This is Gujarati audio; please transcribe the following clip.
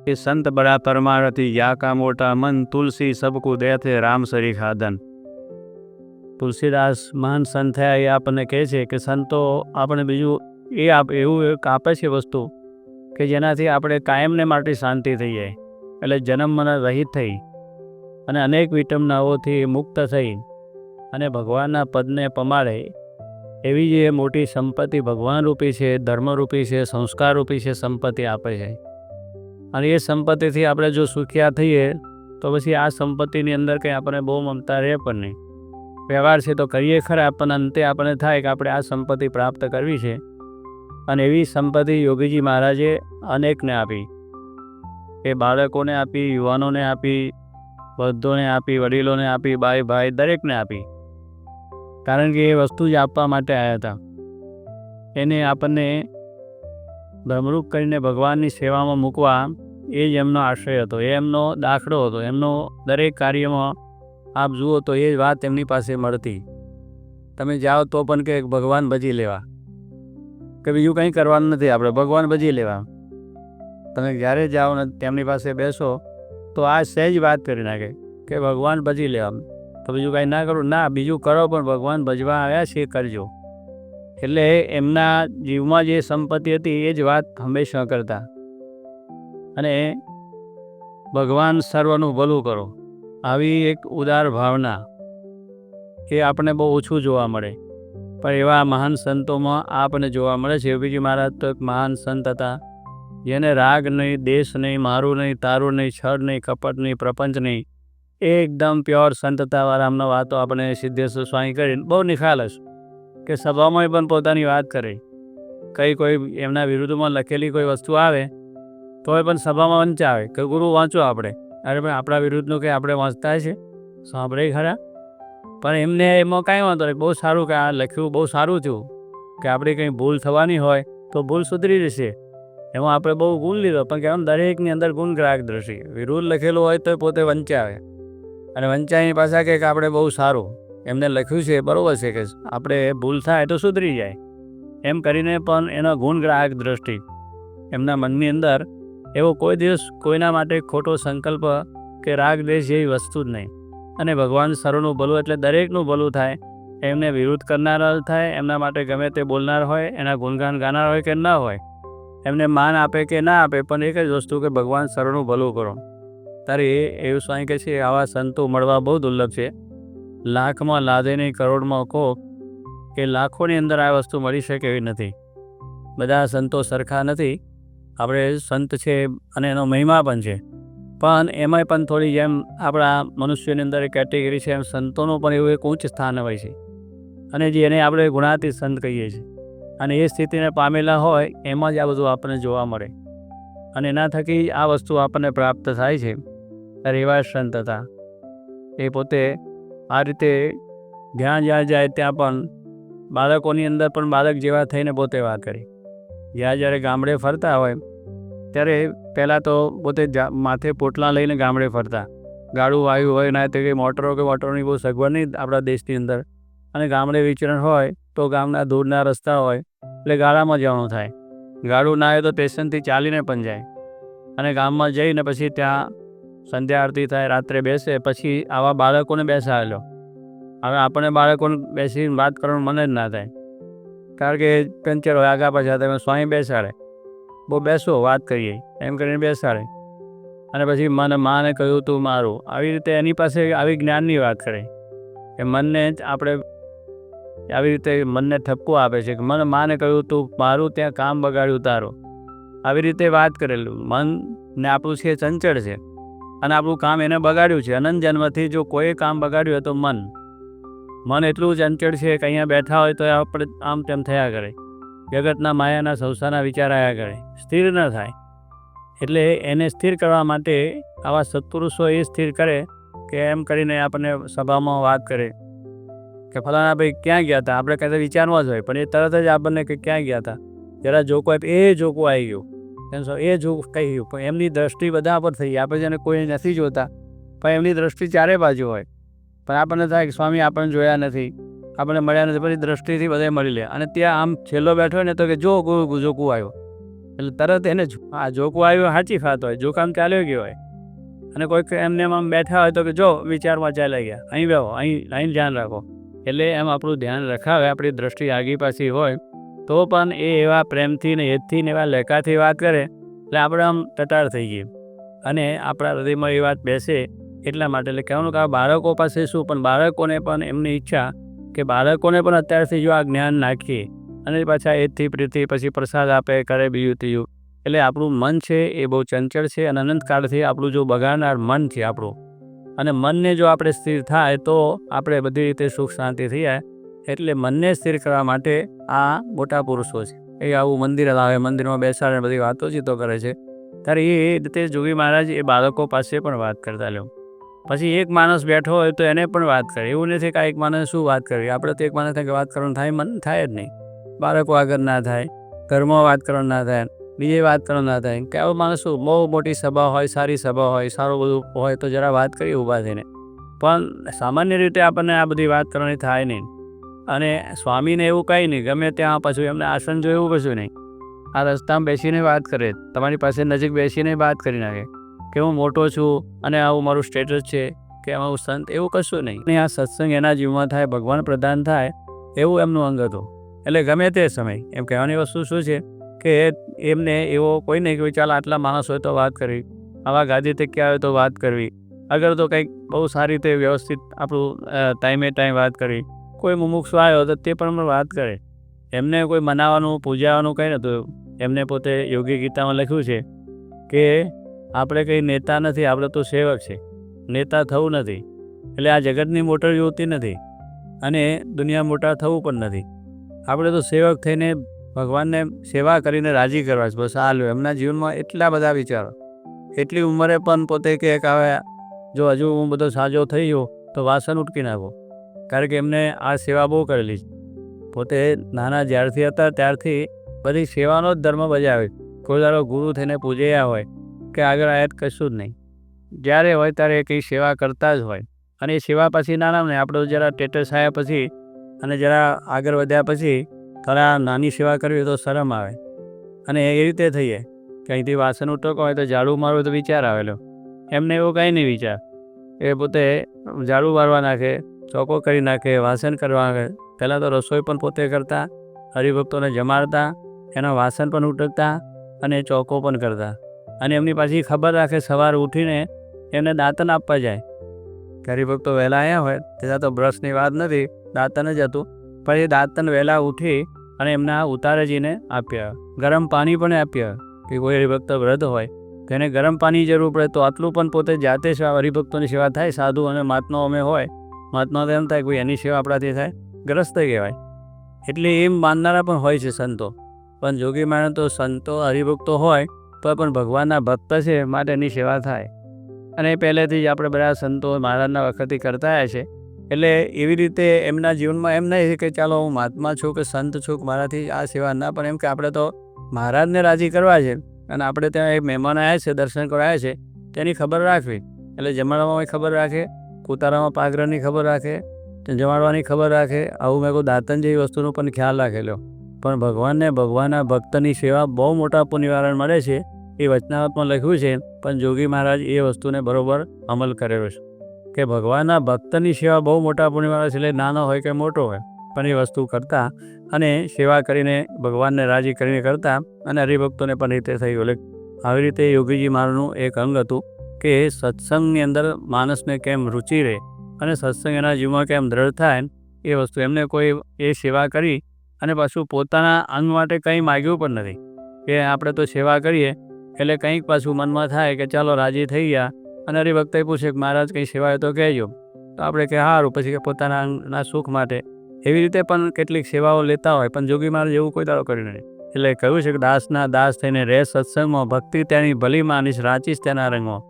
कि संत बड़ा परमारथी या का मोटा मन तुलसी सबको दे थे राम सरी खादन। तुलसीदास महान संत है ये आपने कहे छे कि संतो आपने बीजू ये आप एवं एक आपे छे वस्तु कि जेनाथी आपणे कायमने माटे शांति थई जाय, एटले जन्म मरण रहित थई अने अनेक विटंबनाओथी मुक्त थई अने भगवानना पदने पमाड़े एवी जे मोटी संपत्ति भगवान रूपी छे, धर्म रूपी छे, संस्कार रूपी छे, संपत्ति आपे छे। अने ए संपत्तिथी आपणे जो सुखिया थईए तो पछी आ संपत्तिनी अंदर कंई आपणे बहु ममता रहे पण नहीं। व्यवहार से तो करीए खरा पण अंते आपणे थाय के आपणे आ संपत्ति प्राप्त करवी छे अने एवी संपत्ति योगीजी महाराजे अनेकने आपी। ए बाळकोने आपी, युवानोने आपी, वृद्धोने आपी, वडीलोने आपी, बाई भाई दरेकने आपी। कारण के ए वस्तु ज आपवा माटे आया था। एने आपने भ्रमरूप करीने भगवाननी सेवामां मूकवा ए ज एमनो आश्रय हतो, ए एमनो दाखलो हतो। एमनो दरेक कार्यमां आप जुओ तो ये बात एमनी पासे मळती। तमे जाओ तो पण के भगवान भजी लेवा, के बीजुं कंई करवानुं नथी, आपणे भगवान भजी लेवा। तमे ज्यारे जाओ ने तेमनी पासे बेसो तो आ सहज बात करी नाखे के भगवान भजी लेवा, तो बीजुं कांई ना करो ना, बीजुं करो पण भगवान भजवा आव्या छे करजो। एटले एमना जीवमां जे संपत्ति हती ए ज वात हमेशा करता अने भगवान सर्वનું ભલું કરો આવી એક ઉદાર ભાવના એ આપણને બહુ ઓછું જોવા મળે, પણ એવા મહાન સંતોમાં આપણને જોવા મળે છે। યોગીજી મહારાજ તો એક મહાન સંત હતા જેને રાગ નહીં, દેશ નહીં, મારું નહીં, તારું નહીં, છળ નહીં, કપટ નહીં, પ્રપંચ નહીં, એકદમ પ્યોર સંતતાવાળા આમનો વાતો આપણે સિદ્ધેશ્વર સ્વામી કરીને બહુ નિખાલસ કે સભામાં પણ પોતાની વાત કરે। કોઈ એમના વિરુદ્ધમાં લખેલી કોઈ વસ્તુ આવે તો પણ સભામાં વંચાવે કે ગુરુ વાંચો આપણે। અરે ભાઈ આપણા વિરુદ્ધનું કંઈ આપણે વાંચતા છે, સાંભળે ખરા, પણ એમને એમાં કાંઈ વાંધો નહીં, બહુ સારું કે આ લખ્યું બહુ સારું થયું, કે આપણી કંઈ ભૂલ થવાની હોય તો ભૂલ સુધરી જશે, એમાં આપણે બહુ ગુણ લીધો। પણ કહેવાય દરેકની અંદર ગુણગ્રાહક દ્રષ્ટિ, વિરુદ્ધ લખેલું હોય તો પોતે વંચાવે અને વંચાઈની પાછા કે આપણે બહુ સારું એમને લખ્યું છે, બરાબર છે, કે આપણે ભૂલ થાય તો સુધરી જાય એમ કરીને પણ એનો ગુણગ્રાહક દ્રષ્ટિ એમના મનની અંદર એવો કોઈ દિવસ કોઈના માટે ખોટો સંકલ્પ કે રાગ દ્વેષ જેવી વસ્તુ જ નહીં। અને ભગવાન સર્વનું ભલું એટલે દરેકનું ભલું થાય, એમને વિરુદ્ધ કરનારા થાય, એમના માટે ગમે તે બોલનાર હોય, એના ગુણગાન ગાનાર હોય કે ના હોય, એમને માન આપે કે ના આપે, પણ એક જ વસ્તુ કે ભગવાન સર્વનું ભલું કરો। ત્યારે એવું સ્વામી કહે છે આવા સંતો મળવા બહુ દુર્લભ છે। લાખમાં લાદે નહીં, કરોડમાં કોક, કે લાખોની અંદર આ વસ્તુ મળી શકે એવી નથી। બધા સંતો સરખા નથી। આપણે સંત છે અને એનો મહિમા પણ છે, પણ એમાંય પણ થોડી જેમ આપણા મનુષ્યની અંદર કેટેગરી છે એમ સંતોનું પણ એવું એક ઉચ્ચ સ્થાન હોય છે અને જે એને આપણે ગુણાતીત સંત કહીએ છીએ અને એ સ્થિતિને પામેલા હોય એમાં જ આ બધું આપણને જોવા મળે અને એના થકી આ વસ્તુ આપણને પ્રાપ્ત થાય છે। ત્યારે એવા સંત હતા, એ પોતે આ રીતે જ્યાં જ્યાં જાય ત્યાં પણ બાળકોની અંદર પણ બાળક જેવા થઈને પોતે વાત કરી। જ્યારે ગામડે ફરતા હોય ત્યારે પહેલાં તો પોતે માથે પોટલા લઈને ગામડે ફરતા, ગાડું વાયુ હોય ના તો કંઈ મોટરોની બહુ સગવડ નહીં આપણા દેશની અંદર, અને ગામડે વિચરણ હોય તો ગામના દૂરના રસ્તા હોય એટલે ગાડામાં જવાનું થાય, ગાડું ના આવે તો સ્ટેશનથી ચાલીને પણ જાય અને ગામમાં જઈને પછી ત્યાં સંધ્યા આરતી થાય, રાત્રે બેસે, પછી આવા બાળકોને બેસાડેલો। હવે આપણે બાળકોને બેસીને વાત કરવાનું મન જ ના થાય, કારણ કે પંચર હોય આગા પાછા, તમે સ્વામી બેસાડે, બહુ બેસો વાત કરીએ એમ કરીને બેસાડે અને પછી મને માને કહ્યું તું મારું, આવી રીતે એની પાસે આવી જ્ઞાનની વાત કરે કે મનને જ આપણે આવી રીતે મનને ઠપકો આપે છે કે મને માને કહ્યું તું મારું, ત્યાં કામ બગાડ્યું તારું, આવી રીતે વાત કરેલું। મનને આપણું છે ચંચળ છે અને આપણું કામ એને બગાડ્યું છે। અનંત જન્મથી જો કોઈ કામ બગાડ્યું હોય તો મન એટલું ચંચળ છે કે અહીંયા બેઠા હોય તો આપણે આમ તેમ થયા કરે, જગતના માયાના સંસારના વિચાર આવ્યા કરે, સ્થિર ન થાય। એટલે એને સ્થિર કરવા માટે આવા સત્પુરુષો એ સ્થિર કરે કે એમ કરીને આપણને સભામાં વાત કરે કે ફલાણા ભાઈ ક્યાં ગયા હતા, આપણે કહેતા વિચારમાં જ હોય પણ એ તરત જ આપણને કે ક્યાં ગયા હતા, જરા જોકો એ જોકો આવી ગયું, એ જોક કહી ગયું, પણ એમની દ્રષ્ટિ બધા પર થઈ, આપણે જેને કોઈ નથી જોતા પણ એમની દ્રષ્ટિ ચારે બાજુ હોય, પણ આપણને થાય કે સ્વામી આપણને જોયા નથી, આપણને મળ્યા નથી, પછી દ્રષ્ટિથી બધે મળી લે અને ત્યાં આમ છેલ્લો બેઠો હોય ને તો કે જો જોકું આવ્યો, એટલે તરત એને આ જોકું આવ્યું સાચી વાત હોય, જોકામ ચાલ્યો ગયો હોય, અને કોઈક એમને આમ બેઠા હોય તો કે જો વિચારમાં ચાલ્યા ગયા, અહીં બેહો, અહીં ધ્યાન રાખો. એટલે એમ આપણું ધ્યાન રખાવે, આપણી દ્રષ્ટિ આગી પાછી હોય તો પણ એ એવા પ્રેમથી ને હેતથી ને એવા લેખાથી વાત કરે એટલે આપણે આમ ટટાર થઈ ગઈએ અને આપણા હૃદયમાં એ વાત બેસે. એટલા માટે એટલે કહેવાનું કે આ બાળકો પાસે શું, પણ બાળકોને પણ એમની ઈચ્છા કે બાળકોને પણ અત્યારથી જો આ જ્ઞાન નાખીએ અને પાછા એથી પ્રીતિ પછી પ્રસાદ આપે કરે બીજું ત્રીજું, એટલે આપણું મન છે એ બહુ ચંચળ છે અને અનંતકાળથી આપણું જો બગાડનાર મન છે આપણું, અને મનને જો આપણે સ્થિર થાય તો આપણે બધી રીતે સુખ શાંતિ થઈ જાય. એટલે મનને સ્થિર કરવા માટે આ મોટા પુરુષો છે એ આવું મંદિર લાવે, મંદિરમાં બેસાડે, બધી વાતોચીતો કરે છે. ત્યારે એ રીતે જોગી મહારાજ એ બાળકો પાસે પણ વાત કરતા લ્યો. પછી એક માણસ બેઠો હોય તો એને પણ વાત કરે, એવું નથી કે એક માણસ શું વાત કરવી, આપણે તો એક માણસ વાત કરવાનું થાય, મન થાય જ નહીં. બાળકો આગળ ના થાય, ઘરમાં વાત કરવાનું ના થાય, બીજે વાત કરવાનું ના થાય, કે આવો માણસ શું બહુ મોટી સભા હોય, સારી સભા હોય, સારું બધું હોય તો જરા વાત કરીએ ઊભા થઈને, પણ સામાન્ય રીતે આપણને આ બધી વાત કરવાની થાય નહીં. અને સ્વામીને એવું કંઈ નહીં, ગમે ત્યાં પાછું એમને આસન જો એવું કશું નહીં, આ રસ્તામાં બેસીને વાત કરે, તમારી પાસે નજીક બેસીને વાત કરી નાખે કે હું મોટો છું અને આવું મારું સ્ટેટસ છે કે આવું સંત, એવું કશું નહીં. અને આ સત્સંગ એના જીવમાં થાય, ભગવાન પ્રધાન થાય એવું એમનું અંગ હતું. એટલે ગમે તે સમય એમ કહેવાની વસ્તુ શું છે કે એમને એવો કોઈ નહીં કે ચાલ આટલા માણસ હોય તો વાત કરવી, આવા ગાદી ટેક્યા હોય તો વાત કરવી, અગર તો કંઈક બહુ સારી રીતે વ્યવસ્થિત આપણું ટાઈમે ટાઈમ વાત કરવી. કોઈ મુમુક્ષુ આવ્યો તો તે પણ વાત કરે, એમને કોઈ મનાવવાનું પૂજાવાનું કંઈ નહોતું. એમને પોતે યોગી ગીતામાં લખ્યું છે કે આપણે કંઈ નેતા નથી, આપણે તો સેવક છે, નેતા થવું નથી. એટલે આ જગતની મોટર જોતી નથી અને દુનિયા મોટા થવું પણ નથી. આપણે તો સેવક થઈને ભગવાનને સેવા કરીને રાજી કરવા છે, બસ આ લો. એમના જીવનમાં એટલા બધા વિચારો, એટલી ઉંમરે પણ પોતે કે હવે જો હજુ હું બધો સાજો થઈ ગયો તો વાસણ ઉટકી નાખો, કારણ કે એમને આ સેવા બહુ કરેલી છે. પોતે નાના જ્યારથી હતા ત્યારથી બધી સેવાનો જ ધર્મ બજાવે. કોઈ દાડો ગુરુ થઈને પૂજ્યા હોય કે આગળ આયાત કશું જ નહીં, જ્યારે હોય ત્યારે કંઈ સેવા કરતા જ હોય. અને એ સેવા પછી નાના નહીં, આપણે જરા સ્ટેટસ આવ્યા પછી અને જરા આગળ વધ્યા પછી થોડા નાની સેવા કરવી તો શરમ આવે. અને એ રીતે થઈએ કે અહીંથી વાસણ ઉટકો હોય તો ઝાડુ મારવું તો વિચાર આવેલો, એમને એવું કંઈ નહીં વિચાર. એ પોતે ઝાડુ મારવા નાખે, ચોખ્ખો કરી નાખે, વાસણ કરવા નાખે. પહેલાં તો રસોઈ પણ પોતે કરતા, હરિભક્તોને જમાડતા, એના વાસણ પણ ઉટકતા અને ચોખ્ખો પણ કરતા. અને એમની પાછી ખબર રાખે, સવારે ઉઠીને એમને દાંતન આપવા જાય. હરિભક્તો વહેલા આવ્યા હોય ત્યાં તો બ્રશની વાત નથી, દાંતન જ હતું, પણ એ દાંતન વહેલા ઉઠી અને એમના ઉતારેજીને આપ્યા. ગરમ પાણી પણ આપ્યા કે કોઈ હરિભક્ત વ્રત હોય તો એને ગરમ પાણી જરૂર પડે તો આટલું પણ પોતે જાતે હરિભક્તોની સેવા થાય. સાધુ અને મહાત્માઓ અમે હોય, મહાત્મા તો એમ થાય કોઈ એની સેવા આપણાથી થાય, ગ્રસ્ત કહેવાય. એટલે એમ માનનારા પણ હોય છે સંતો. પણ જોગી માને તો સંતો હરિભક્તો હોય તો પણ ભગવાનના ભક્ત છે માટે એની સેવા થાય. અને પહેલેથી જ આપણે બધા સંતો મહારાજના વખતથી કરતા આવ્યા છે. એટલે એવી રીતે એમના જીવનમાં એમ નહીં કે ચાલો હું મહાત્મા છું કે સંત છું કે મારાથી આ સેવા ના, પણ એમ કે આપણે તો મહારાજને રાજી કરવા છે અને આપણે ત્યાં એક મહેમાન આવ્યા છે, દર્શન કરવા આવ્યા છે, તેની ખબર રાખવી. એટલે જમાડવામાં ખબર રાખે, ઉતારામાં પાઘરની ખબર રાખે, જમાડવાની ખબર રાખે. આવું મેં કોઈ દાંતન જેવી વસ્તુનો પણ ખ્યાલ રાખેલો. પણ ભગવાનને ભગવાનના ભક્તની સેવા બહુ મોટા પુનિવારણ મળે છે એ વચનાવતમાં લખ્યું છે. પણ જોગી મહારાજ એ વસ્તુને બરાબર અમલ કરેલો છે કે ભગવાનના ભક્તની સેવા બહુ મોટા પુનિવારણ છે. એટલે નાનો હોય કે મોટો હોય પણ એ વસ્તુ કરતા અને સેવા કરીને ભગવાનને રાજી કરીને કરતા અને હરિભક્તોને પણ રીતે થઈ ગયું. આવી રીતે યોગીજી મહારાજનું એક અંગ હતું કે સત્સંગની અંદર માણસને કેમ રુચિ રહે અને સત્સંગ એના જીવમાં કેમ દ્રઢ થાય એ વસ્તુ. એમને કોઈ એ સેવા કરી અને પાછું પોતાના અંગ માટે કંઈ માગ્યું પણ નથી કે આપણે તો સેવા કરીએ એટલે કંઈક પાછું મનમાં થાય કે ચાલો રાજી થઈ ગયા. અને હરિભક્તે પૂછે કે મહારાજ કંઈ સેવા હોય તો કહેજો, તો આપણે કે સારું, પછી કે પોતાના અંગના સુખ માટે. એવી રીતે પણ કેટલીક સેવાઓ લેતા હોય, પણ જોગી મહારાજ એવું કોઈ દાડો કર્યું નહીં. એટલે કહ્યું છે કે દાસના દાસ થઈને રહે સત્સંગમાં, ભક્તિ તેની ભલી માનીશ રાચીશ તેના રંગમાં.